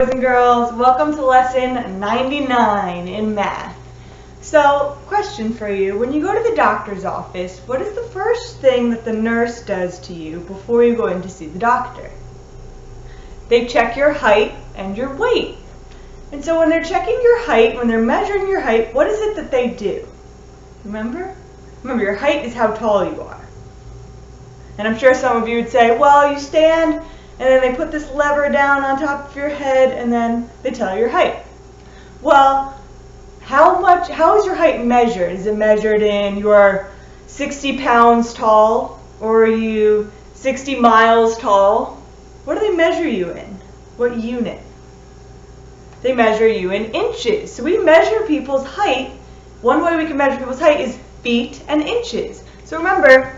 Boys and girls, welcome to lesson 99 in math. So, question for you. When you go to the doctor's office, what is the first thing that the nurse does to you before you go in to see the doctor? They check your height and your weight. And so when they're checking your height, when they're measuring your height, what is it that they do? Remember? Remember, your height is how tall you are. And I'm sure some of you would say, well, you stand and then they put this lever down on top of your head and then they tell you your height. Well, how is your height measured? Is it measured in you're 60 pounds tall, or are you 60 miles tall? What do they measure you in? What unit? They measure you in inches. So we measure people's height. One way we can measure people's height is feet and inches. So remember,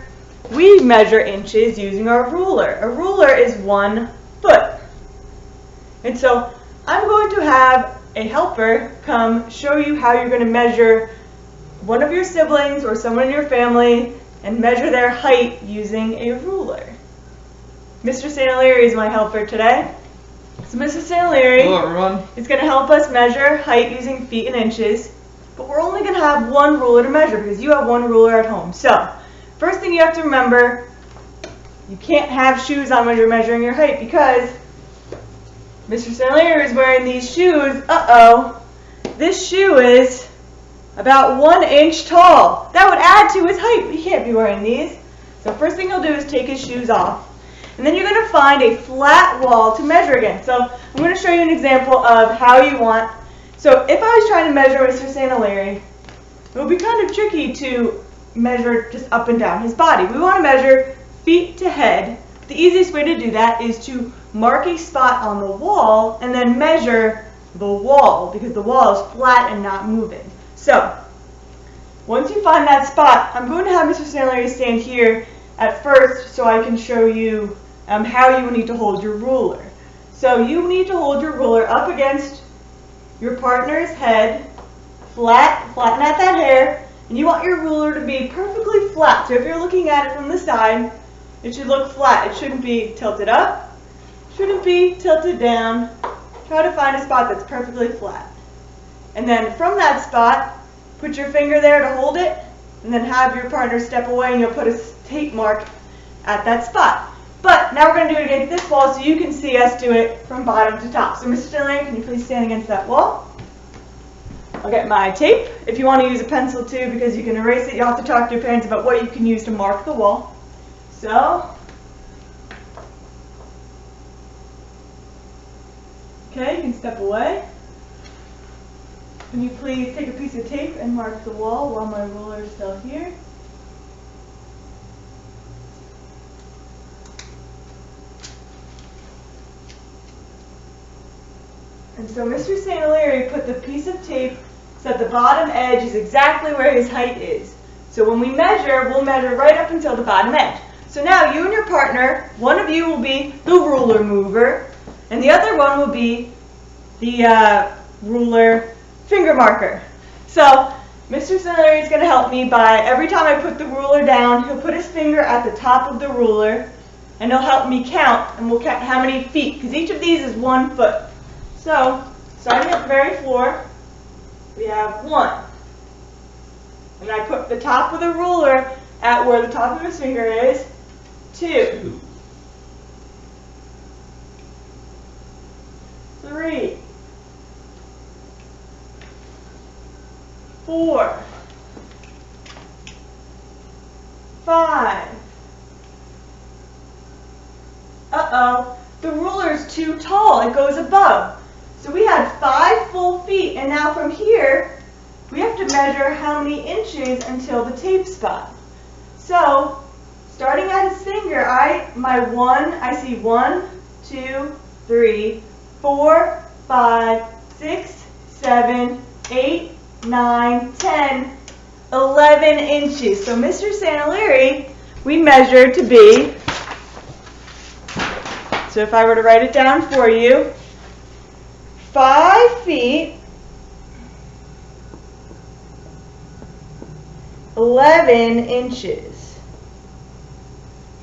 we measure inches using our ruler. A ruler is 1 foot. And so I'm going to have a helper come show you how you're going to measure one of your siblings or someone in your family and measure their height using a ruler. Mr. St. O'Leary is my helper today. So Mr. St. O'Leary is going to help us measure height using feet and inches, but we're only going to have one ruler to measure because you have one ruler at home. So first thing you have to remember, you can't have shoes on when you're measuring your height because Mr. St. O'Leary is wearing these shoes. This shoe is about 1 inch tall. That would add to his height. He can't be wearing these. So first thing he'll do is take his shoes off. And then you're going to find a flat wall to measure against. So I'm going to show you an example of how you want. So if I was trying to measure Mr. St. O'Leary, it would be kind of tricky to measure just up and down his body. We want to measure feet to head. The easiest way to do that is to mark a spot on the wall and then measure the wall because the wall is flat and not moving. So once you find that spot, I'm going to have Mr. St. O'Leary stand here at first so I can show you how you need to hold your ruler. So you need to hold your ruler up against your partner's head, flatten out that hair, and you want your ruler to be perfectly flat. So if you're looking at it from the side, it should look flat. It shouldn't be tilted up, shouldn't be tilted down. Try to find a spot that's perfectly flat. And then from that spot, put your finger there to hold it, and then have your partner step away and you'll put a tape mark at that spot. But now we're going to do it against this wall so you can see us do it from bottom to top. So Mr. Stanley, can you please stand against that wall? I'll get my tape. If you want to use a pencil too, because you can erase it, you'll have to talk to your parents about what you can use to mark the wall. So, okay, you can step away. Can you please take a piece of tape and mark the wall while my ruler is still here? And so Mr. St. O'Leary put the piece of tape so that the bottom edge is exactly where his height is. So when we measure, we'll measure right up until the bottom edge. So now you and your partner, one of you will be the ruler mover, and the other one will be the ruler finger marker. So Mr. St. O'Leary is going to help me by every time I put the ruler down, he'll put his finger at the top of the ruler, and he'll help me count, and we'll count how many feet, because each of these is 1 foot. So, starting at the very floor, we have 1. And I put the top of the ruler at where the top of his finger is, 2. 3. 4. 5. The ruler is too tall. It goes above. So we had 5 full feet, and now from here, we have to measure how many inches until the tape spot. So, starting at his finger, I see 1, 2, 3, 4, 5, 6, 7, 8, 9, 10, 11 inches. So Mr. St. O'Leary, we measured to be, so if I were to write it down for you, 5 feet, 11 inches.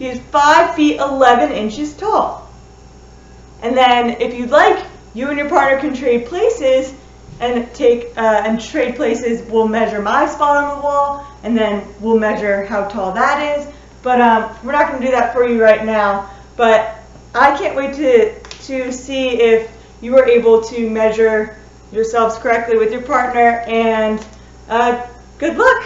He is 5 feet 11 inches tall. And then if you'd like, you and your partner can trade places and trade places. We'll measure my spot on the wall, and then we'll measure how tall that is. But we're not going to do that for you right now. But I can't wait to see if you were able to measure yourselves correctly with your partner, and good luck!